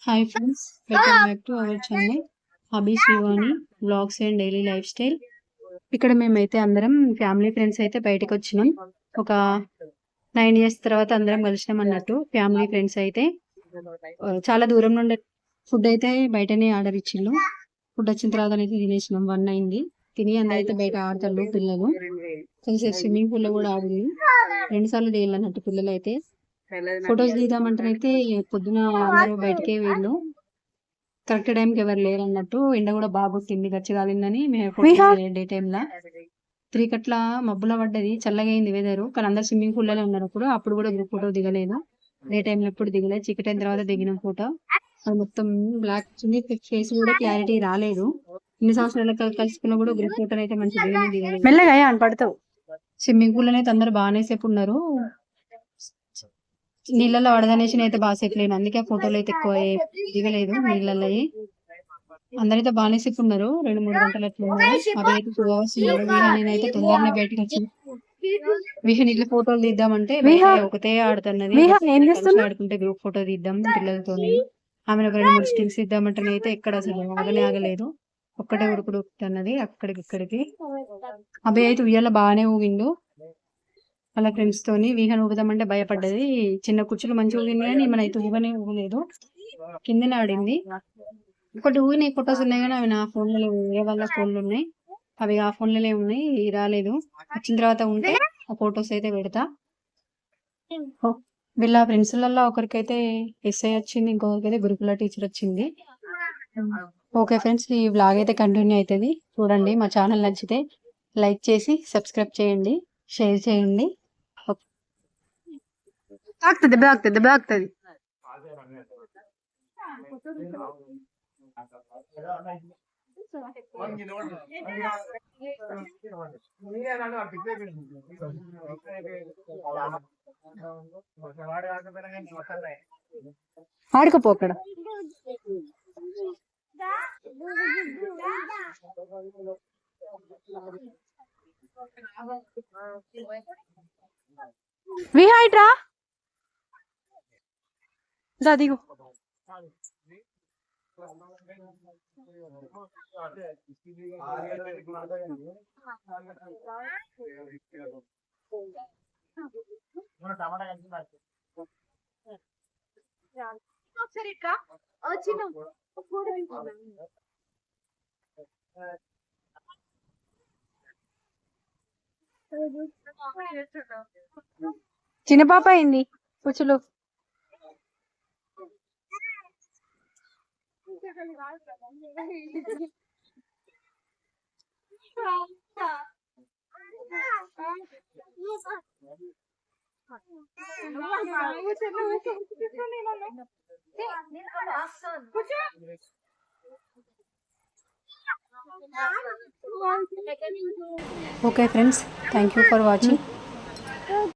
Hi friends, welcome back to our channel hubby Srivani vlogs and daily life style. ఇక్కడ మేమైతే అందరం family friends అయితే బయటకు వచ్చినాం. ఒక 9 years తర్వాత అందరం కలిసినాం అన్నట్టు. ఫ్యామిలీ ఫ్రెండ్స్ అయితే చాలా దూరం నుండి ఫుడ్ అయితే బయటనే ఆర్డర్ ఇచ్చిండు. ఫుడ్ వచ్చిన తర్వాత అయితే తినేసినాం. 1 అయింది. తిని అందరైతే బయట ఆడతారు పిల్లలు. కొంచెం స్విమ్మింగ్ పూల్ లో కూడా ఆడింది. 2 సార్లు దిగాలన్నట్టు పిల్లలు అయితే. ఫొటోస్ దిగుదామంటేనైతే పొద్దున అందరూ బయటకే వీళ్ళు కరెక్ట్ టైంకి ఎవరు లేరు అన్నట్టు. ఎండ కూడా బాగా కొట్టింది, గచ్చి కాలిందని మేము డే టైంలో 3 కట్ల మబ్బుల పడ్డది. చల్లగా అయింది వెదర్. కానీ అందరు స్విమ్మింగ్ పూల్ లోనే ఉన్నారు. అప్పుడు కూడా గ్రూప్ ఫోటో దిగలేదు. డే టైంలో ఎప్పుడు దిగలేదు. చీకటి అయిన తర్వాత దిగిన ఫోటో. అది మొత్తం బ్లాక్ వచ్చింది. ఫేస్ కూడా క్లారిటీ రాలేదు. ఇన్ని సంవత్సరాల కలుసుకున్నా కూడా గ్రూప్ ఫోటో అయితే మంచి దిగలేదు. మెల్లగా పడతావు. స్విమ్మింగ్ పూల్ అయితే అందరు బాగానే సేపు ఉన్నారు. నీళ్ళలో పడదనేసి అయితే బాగా సేపు లేను. అందుకే ఫోటోలు అయితే ఎక్కువ దిగలేదు. నీళ్ళల్లో అందరైతే బాగానే సేపు ఉన్నారు. 2-3 గంటలు ఎట్లున్నారు. అవి అయితే 2 hours ఉన్నారు. నేనైతే తొందరనే బయటకు వచ్చి విహన్ ఇట్లా ఫోటోలు తీద్దామంటే ఒకటే ఆడుతున్నది. ఆడుకుంటే గ్రూప్ ఫోటో తీద్దాం పిల్లలతో. ఆమె ఒక 2-3 స్టిల్స్ ఇద్దామంటే అయితే ఎక్కడ అసలు ఆగలేదు. ఒక్కటే ఉరుకుడుతున్నది అక్కడికి ఇక్కడికి. అబ్బాయి అయితే ఉయ్యాల బాగానే ఊగిండు వాళ్ళ ఫ్రెండ్స్ తోని. వీహన్ ఊగుదామంటే భయపడ్డది. చిన్న కుర్చీలు మంచిగా ఊగింది కానీ మన అయితే ఊగలేదు. కిందనే ఆడింది. ఒకటి ఊగినాయి ఫొటోస్ ఉన్నాయి కానీ అవి నా ఫోన్లలో వేరే వాళ్ళ ఫోన్లు ఉన్నాయి. అవి ఆ ఫోన్లలో ఉన్నాయి. రాలేదు. వచ్చిన తర్వాత ఉంటే ఆ ఫొటోస్ అయితే పెడతా. వీళ్ళ ఫ్రెండ్స్లలో ఒకరికైతే ఎస్ఐ వచ్చింది, ఇంకొకరికైతే గురుకుల టీచర్ వచ్చింది. ఓకే ఫ్రెండ్స్, ఈ వ్లాగ్ అయితే కంటిన్యూ అవుతుంది. చూడండి. మా ఛానల్ నచ్చితే లైక్ చేసి సబ్స్క్రైబ్ చేయండి, షేర్ చేయండి. బాగుతుంది. ఆడుకోపోక్కడ. విహాయిట్రా దిగు. చిన్న పాప అయింది పుచ్చులు. Okay friends, thank you for watching.